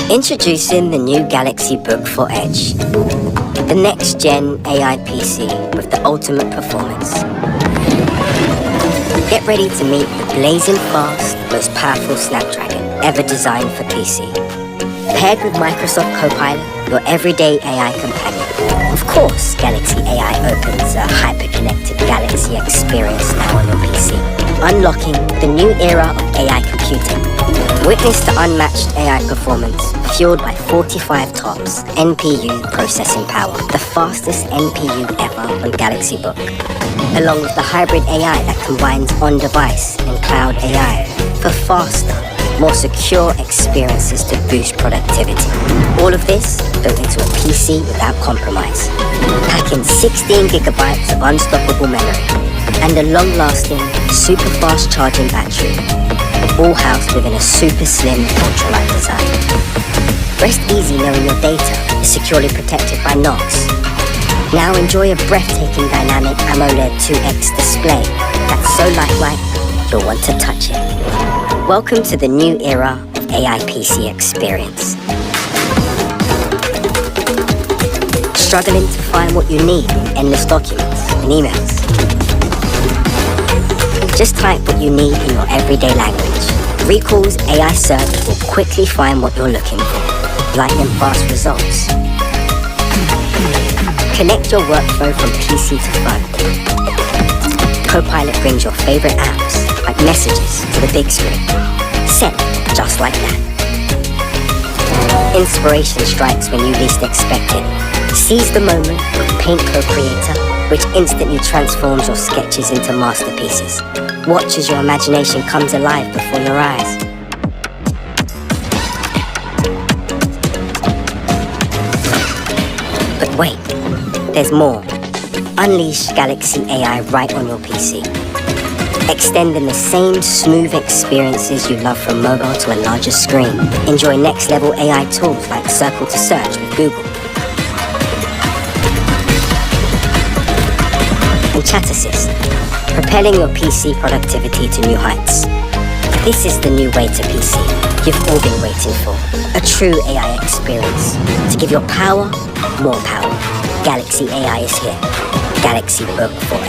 Introducing the new Galaxy Book for Edge, the next-gen AI PC with the ultimate performance. Get ready to meet the blazing fast, most powerful Snapdragon ever designed for PC. Paired with Microsoft Copilot, your everyday AI companion. Of course, Galaxy AI opens a hyper-connected Galaxy experience now on your PC, unlocking the new era of AI computing. Witness the unmatched AI performance, fueled by 45 TOPS NPU processing power, the fastest NPU ever on Galaxy Book, along with the hybrid AI that combines on-device and cloud AI for faster, more secure experiences to boost productivity. All of this built into a PC without compromise, packing 16 gigabytes of unstoppable memory and a long-lasting, super fast charging battery, all housed within a super slim ultralight design. Rest easy knowing your data is securely protected by Knox. Now enjoy a breathtaking dynamic AMOLED 2X display that's so lifelike you'll want to touch it. Welcome to the new era of AI PC experience. Struggling to find what you need in endless documents and emails? Just type what you need in your everyday language. Recall's AI search will quickly find what you're looking for. Lightning fast results. Connect your workflow from PC to phone. Copilot brings your favorite apps, like messages, to the big screen. Sent just like that. Inspiration strikes when you least expect it. Seize the moment with Paint Co-Creator, which instantly transforms your sketches into masterpieces. Watch as your imagination comes alive before your eyes. But wait, there's more. Unleash Galaxy AI right on your PC, extending the same smooth experiences you love from mobile to a larger screen. Enjoy next-level AI tools like Circle to Search with Google and Chat Assist, propelling your PC productivity to new heights. This is the new way to PC you've all been waiting for. A true AI experience to give your power more power. Galaxy AI is here. Galaxy Book for